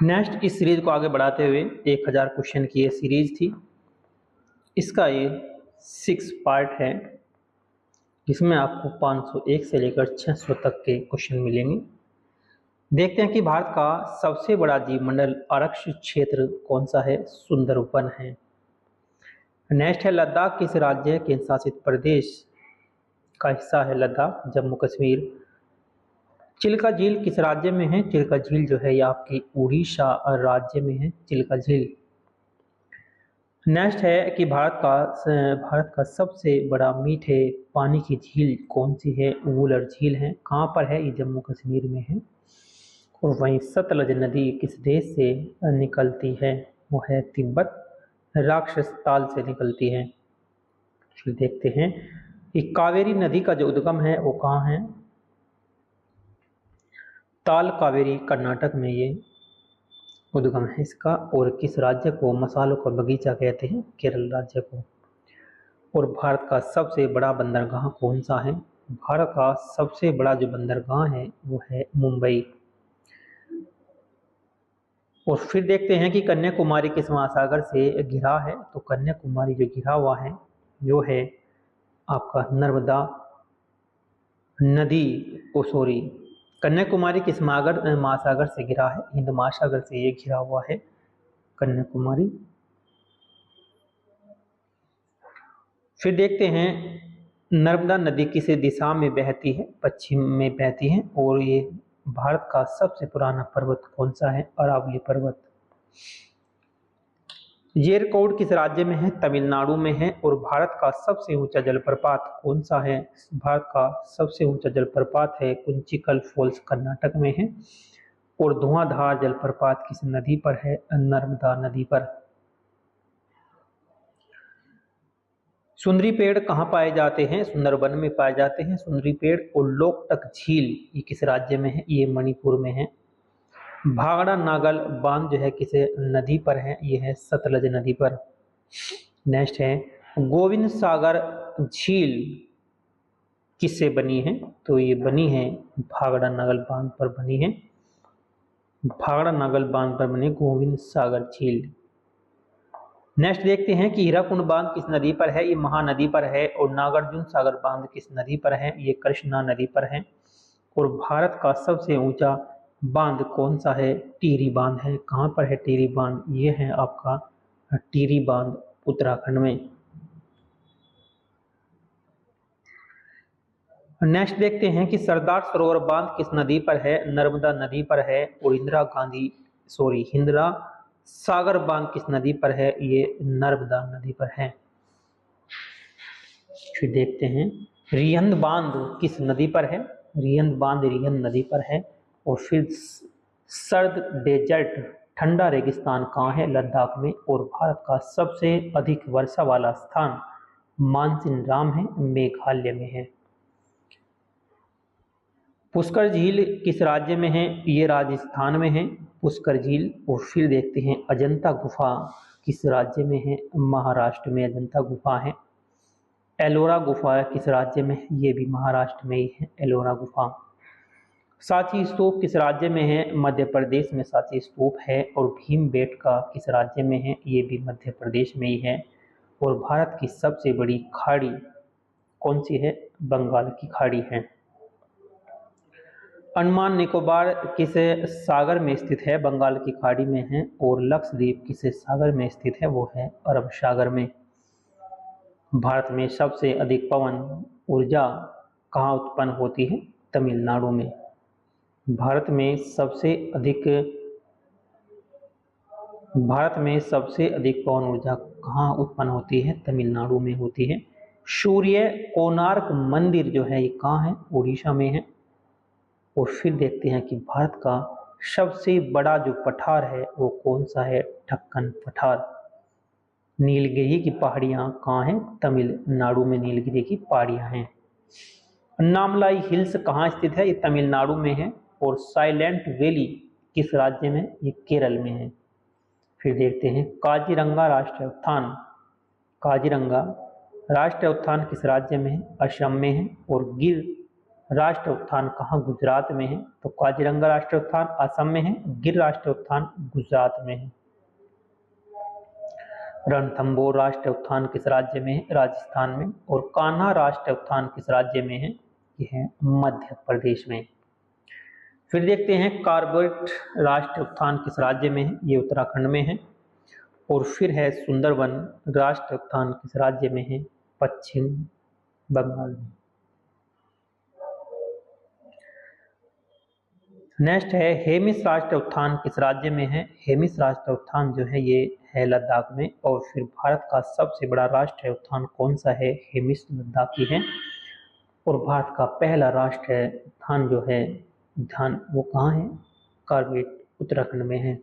Next इस series को आगे बढ़ाते हुए 1000 क्वेश्चन की ये सीरीज थी। इसका ये 6 पार्ट है जिसमें आपको 501 से लेकर 600 तक के क्वेश्चन मिलेंगे। देखते हैं कि भारत का सबसे बड़ा जीवमंडल आरक्षित क्षेत्र कौन सा है। सुंदरबन है। नेक्स्ट है लद्दाख किस राज्य केंद्र शासित प्रदेश का हिस्सा है। लद्दाख जम्मू कश्मीर। चिल्का झील किस राज्य में है। चिल्का झील जो है ये आपकी उड़ीसा राज्य में है चिल्का झील। नेक्स्ट है कि भारत का सबसे बड़ा मीठे पानी की झील कौन सी है। वुलर झील है। कहाँ पर है ये जम्मू कश्मीर में है। और वहीं सतलज नदी किस देश से निकलती है। वो है तिब्बत राक्षस ताल से निकलती है। फिर देखते हैं कि कावेरी नदी का जो उद्गम है वो कहाँ है। ताल कावेरी कर्नाटक में ये उद्गम है इसका। और किस राज्य को मसालों का बगीचा कहते हैं। केरल राज्य को। और भारत का सबसे बड़ा बंदरगाह कौन सा है। भारत का सबसे बड़ा जो बंदरगाह है वो है मुंबई। और फिर देखते हैं कि कन्याकुमारी किस महासागर से घिरा है। तो कन्याकुमारी जो घिरा हुआ है जो है आपका नर्मदा नदी सॉरी कन्याकुमारी किस महासागर से घिरा है। हिंद महासागर से ये घिरा हुआ है कन्याकुमारी। फिर देखते हैं नर्मदा नदी किस दिशा में बहती है। पश्चिम में बहती है। और ये भारत का सबसे पुराना पर्वत कौन सा है। अरावली पर्वत। येरकौड किस राज्य में है। तमिलनाडु में है। और भारत का सबसे ऊंचा जलप्रपात कौन सा है। भारत का सबसे ऊंचा जलप्रपात है कुंचिकल फॉल्स कर्नाटक में है। और धुआंधार जलप्रपात किस नदी पर है। नर्मदा नदी पर। सुंदरी पेड़ कहाँ पाए जाते हैं। सुंदरबन में पाए जाते हैं सुंदरी पेड़। और लोकटक झील ये किस राज्य में है। ये मणिपुर में है। भागड़ा नागल बांध जो है किस नदी पर है। ये है सतलज नदी पर। नेक्स्ट है गोविंद सागर झील किससे बनी है। तो ये बनी है भागड़ा नागल बांध पर बनी है। भागड़ा नागल बांध पर बनी गोविंद सागर झील। नेक्स्ट देखते हैं कि हीराकुंड बांध किस नदी पर है। ये महानदी पर है। और नागार्जुन सागर बांध किस नदी पर है। ये कृष्णा नदी पर है। और भारत का सबसे ऊंचा बांध कौन सा है। टिहरी बांध है। कहाँ पर है टिहरी बांध। ये है आपका टिहरी बांध उत्तराखंड में। नेक्स्ट देखते हैं कि सरदार सरोवर बांध किस नदी पर है। नर्मदा नदी पर है। और इंदिरा सागर बांध किस नदी पर है। ये नर्मदा नदी पर है। फिर देखते हैं रिहंद बांध किस नदी पर है। रिहंद बांध रिहंद नदी पर है। और फिर सर्द डेजर्ट ठंडा रेगिस्तान कहाँ है। लद्दाख में। और भारत का सबसे अधिक वर्षा वाला स्थान मानसिनराम है मेघालय में है। पुष्कर झील किस राज्य में है। ये राजस्थान में है पुष्कर झील। और फिर देखते हैं अजंता गुफा किस राज्य में है। महाराष्ट्र में अजंता गुफा है। एलोरा गुफा किस राज्य में है। ये भी महाराष्ट्र में ही है एलोरा गुफा। सांची स्तूप किस राज्य में है। मध्य प्रदेश में सांची स्तूप है। और भीमबेटका किस राज्य में है। ये भी मध्य प्रदेश में ही है। और भारत की सबसे बड़ी खाड़ी कौन सी है। बंगाल की खाड़ी है। अंडमान निकोबार किस सागर में स्थित है। बंगाल की खाड़ी में है। और लक्षद्वीप किस सागर में स्थित है। वो है अरब सागर में। भारत में सबसे अधिक पवन ऊर्जा कहाँ उत्पन्न होती है। तमिलनाडु में। भारत में सबसे अधिक पवन ऊर्जा कहाँ उत्पन्न होती है। तमिलनाडु में होती है। सूर्य कोणार्क मंदिर जो है ये कहाँ है। उड़ीसा में है। और फिर देखते हैं कि भारत का सबसे बड़ा जो पठार है वो कौन सा है। ठक्कन पठार। नीलगिरी की पहाड़ियाँ कहाँ हैं। तमिलनाडु में नीलगिरी की पहाड़ियाँ हैं। अन्नामलाई हिल्स कहाँ स्थित है। ये तमिलनाडु में है। और साइलेंट वैली किस राज्य में। ये केरल में है। फिर देखते हैं काजीरंगा राष्ट्रीय उद्यान। काजीरंगा राष्ट्रीय उद्यान किस राज्य में है। असम में है। और गिर राष्ट्रीय उद्यान कहाँ गुजरात में है? तो काजीरंगा राष्ट्रीय उद्यान असम में है, गिर राष्ट्रीय उद्यान गुजरात में है। रणथंभौर राष्ट्रीय उद्यान किस राज्य में है? राजस्थान में। और कान्हा राष्ट्रीय उद्यान किस राज्य में है? ये है मध्य प्रदेश में। फिर देखते हैं कॉर्बेट राष्ट्रीय उद्यान किस राज्य में है? ये उत्तराखंड में है। और फिर है सुंदरवन राष्ट्रीय उद्यान किस राज्य में है? पश्चिम बंगाल में। नेक्स्ट है हेमिस राष्ट्रीय उद्यान किस राज्य में है? हेमिस राष्ट्रीय उद्यान जो है ये है लद्दाख में। और फिर भारत का सबसे बड़ा राष्ट्रीय उद्यान कौन सा है? हेमिस लद्दाखी है। और भारत का पहला राष्ट्रीय उद्यान जो है उद्यान वो कहाँ है? कॉर्बेट उत्तराखंड में है।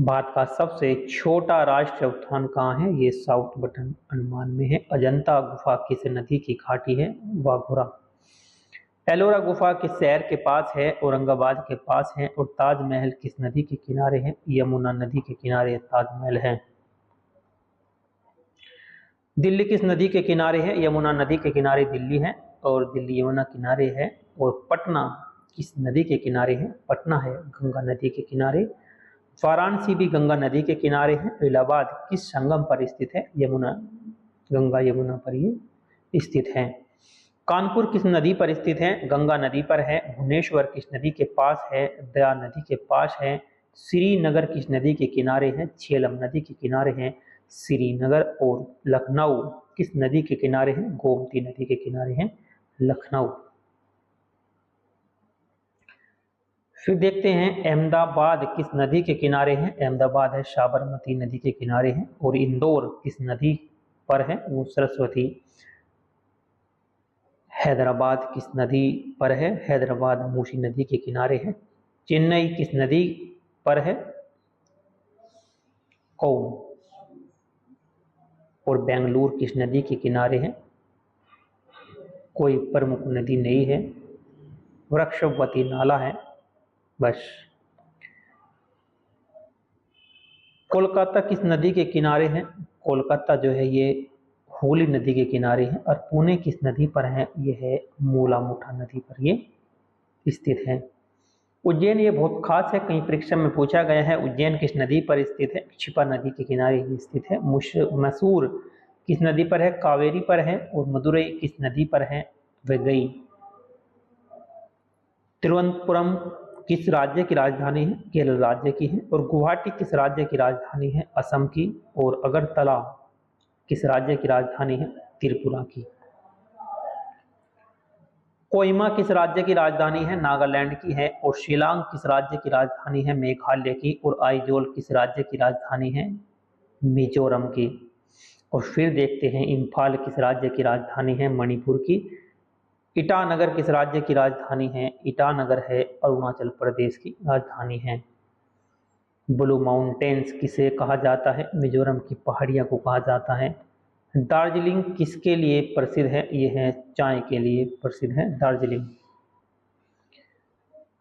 भारत का सबसे छोटा राष्ट्रीय उद्यान कहाँ है? ये साउथ बटन अंडमान में है। अजंता गुफा किस नदी की घाटी है? वाघोरा। एलोरा गुफा किस शहर के पास है? औरंगाबाद के पास है। और ताजमहल किस नदी के किनारे है? यमुना नदी के किनारे ताजमहल है। दिल्ली किस नदी के किनारे है? यमुना नदी के किनारे दिल्ली है। और दिल्ली यमुना किनारे है। और पटना किस नदी के किनारे है? पटना है गंगा नदी के किनारे। वाराणसी भी गंगा नदी के किनारे है। इलाहाबाद किस संगम पर स्थित है? यमुना, गंगा यमुना पर ये स्थित है। कानपुर किस नदी पर स्थित है? गंगा नदी पर है। भुवनेश्वर किस नदी के पास है? दया नदी के पास है। श्रीनगर किस नदी के किनारे है? झेलम नदी के किनारे है श्रीनगर। और लखनऊ किस नदी के किनारे है? गोमती नदी के किनारे है लखनऊ। फिर देखते हैं अहमदाबाद किस नदी के किनारे है? अहमदाबाद है साबरमती नदी के किनारे है। और इंदौर किस नदी पर है? वो सरस्वती। हैदराबाद किस नदी पर है? हैदराबाद मूसी नदी के किनारे है। चेन्नई किस नदी पर है? कौन। और बेंगलुरु किस नदी के किनारे है? कोई प्रमुख नदी नहीं है, वृक्षवती नाला है बस। कोलकाता किस नदी के किनारे है? कोलकाता जो है ये हुगली नदी के किनारे है। और पुणे किस नदी पर है? ये है मूला मुठा नदी पर ये स्थित है। उज्जैन ये बहुत खास है, कहीं परीक्षा में पूछा गया है। उज्जैन किस नदी पर स्थित है? क्षिपा नदी के किनारे ही स्थित है। मैसूर किस नदी पर है? कावेरी पर है। और मदुरई किस नदी पर है? वैगई। तिरुवनंतपुरम किस राज्य की राजधानी है? केरल राज्य की है। और गुवाहाटी किस राज्य की राजधानी है? असम की। और अगरतला किस राज्य की राजधानी है? त्रिपुरा की। कोहिमा किस राज्य की राजधानी है? नागालैंड की है। और शिलांग किस राज्य की राजधानी है? मेघालय की। और आइजोल किस राज्य की राजधानी है? मिजोरम की। और फिर देखते हैं इम्फाल किस राज्य की राजधानी है? मणिपुर की। ईटानगर किस राज्य की राजधानी है? ईटानगर है अरुणाचल प्रदेश की राजधानी है। ब्लू माउंटेन्स किसे कहा जाता है? मिजोरम की पहाड़ियां को कहा जाता है। दार्जिलिंग किसके लिए प्रसिद्ध है? यह है चाय के लिए प्रसिद्ध है दार्जिलिंग।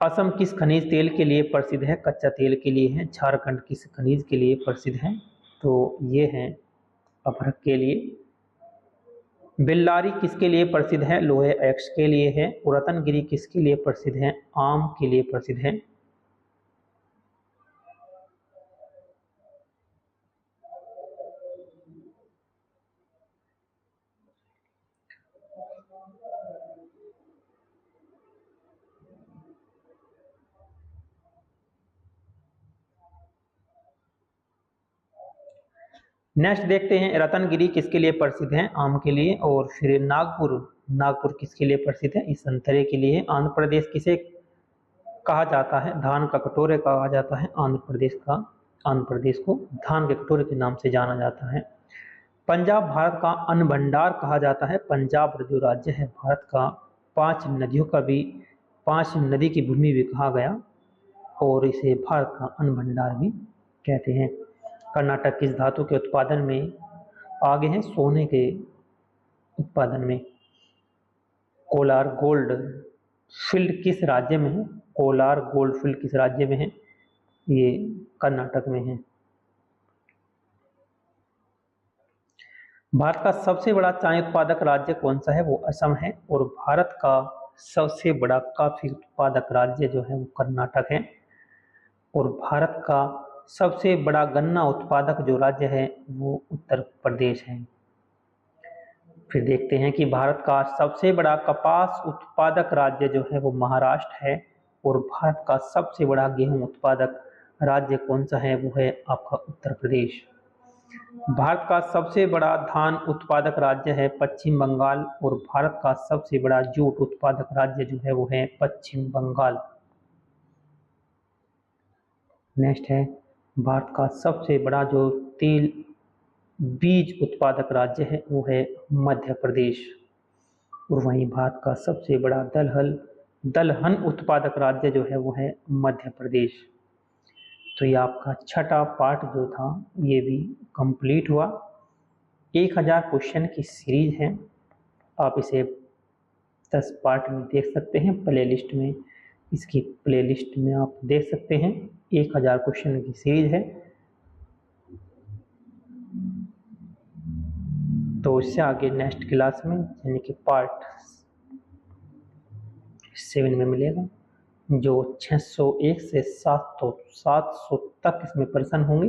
असम किस खनिज तेल के लिए प्रसिद्ध है? कच्चा तेल के लिए है। झारखंड किस खनिज के लिए प्रसिद्ध है? तो ये है अभ्रक के लिए। बेल्लारी किसके लिए प्रसिद्ध है? लोहे एक्स के लिए है। और रतनगिरी किसके लिए प्रसिद्ध है? आम के लिए प्रसिद्ध है। नेक्स्ट देखते हैं रतनगिरी किसके लिए प्रसिद्ध है? आम के लिए। और फिर नागपुर, नागपुर किसके लिए प्रसिद्ध है? इस संतरे के लिए। आंध्र प्रदेश किसे कहा जाता है? धान का कटोरे कहा जाता है आंध्र प्रदेश का। आंध्र प्रदेश को धान के कटोरे के नाम से जाना जाता है। पंजाब भारत का अन्न भंडार कहा जाता है। पंजाब जो राज्य है भारत का 5 नदियों का भी, 5 नदी की भूमि भी कहा गया। और इसे भारत का अन्न भंडार भी कहते हैं। कर्नाटक किस धातु के उत्पादन में आगे है? सोने के उत्पादन में। कोलार गोल्ड फील्ड किस राज्य में है? कोलार गोल्ड फील्ड किस राज्य में है? ये कर्नाटक में है। भारत का सबसे बड़ा चाय उत्पादक राज्य कौन सा है? वो असम है। और भारत का सबसे बड़ा कॉफी उत्पादक राज्य जो है वो कर्नाटक है। और भारत का सबसे बड़ा गन्ना उत्पादक जो राज्य है वो उत्तर प्रदेश है। फिर देखते हैं कि भारत का सबसे बड़ा कपास उत्पादक राज्य जो है वो महाराष्ट्र है। और भारत का सबसे बड़ा गेहूं उत्पादक राज्य कौन सा है? वो है आपका उत्तर प्रदेश। भारत का सबसे बड़ा धान उत्पादक राज्य है पश्चिम बंगाल। और भारत का सबसे बड़ा जूट उत्पादक राज्य जो है वो है पश्चिम बंगाल। नेक्स्ट है भारत का सबसे बड़ा जो तेल बीज उत्पादक राज्य है वो है मध्य प्रदेश। और वहीं भारत का सबसे बड़ा दलहन उत्पादक राज्य जो है वो है मध्य प्रदेश। तो ये आपका छठा पार्ट जो था ये भी कंप्लीट हुआ। 1000 क्वेश्चन की सीरीज है, आप इसे 10 पार्ट में देख सकते हैं। प्लेलिस्ट में इसकी प्लेलिस्ट में आप देख सकते हैं। 1000 क्वेश्चन की सीरीज है। तो इससे आगे नेक्स्ट क्लास में यानी कि पार्ट 7 में मिलेगा, जो 601 से 700 तक इसमें प्रश्न होंगे।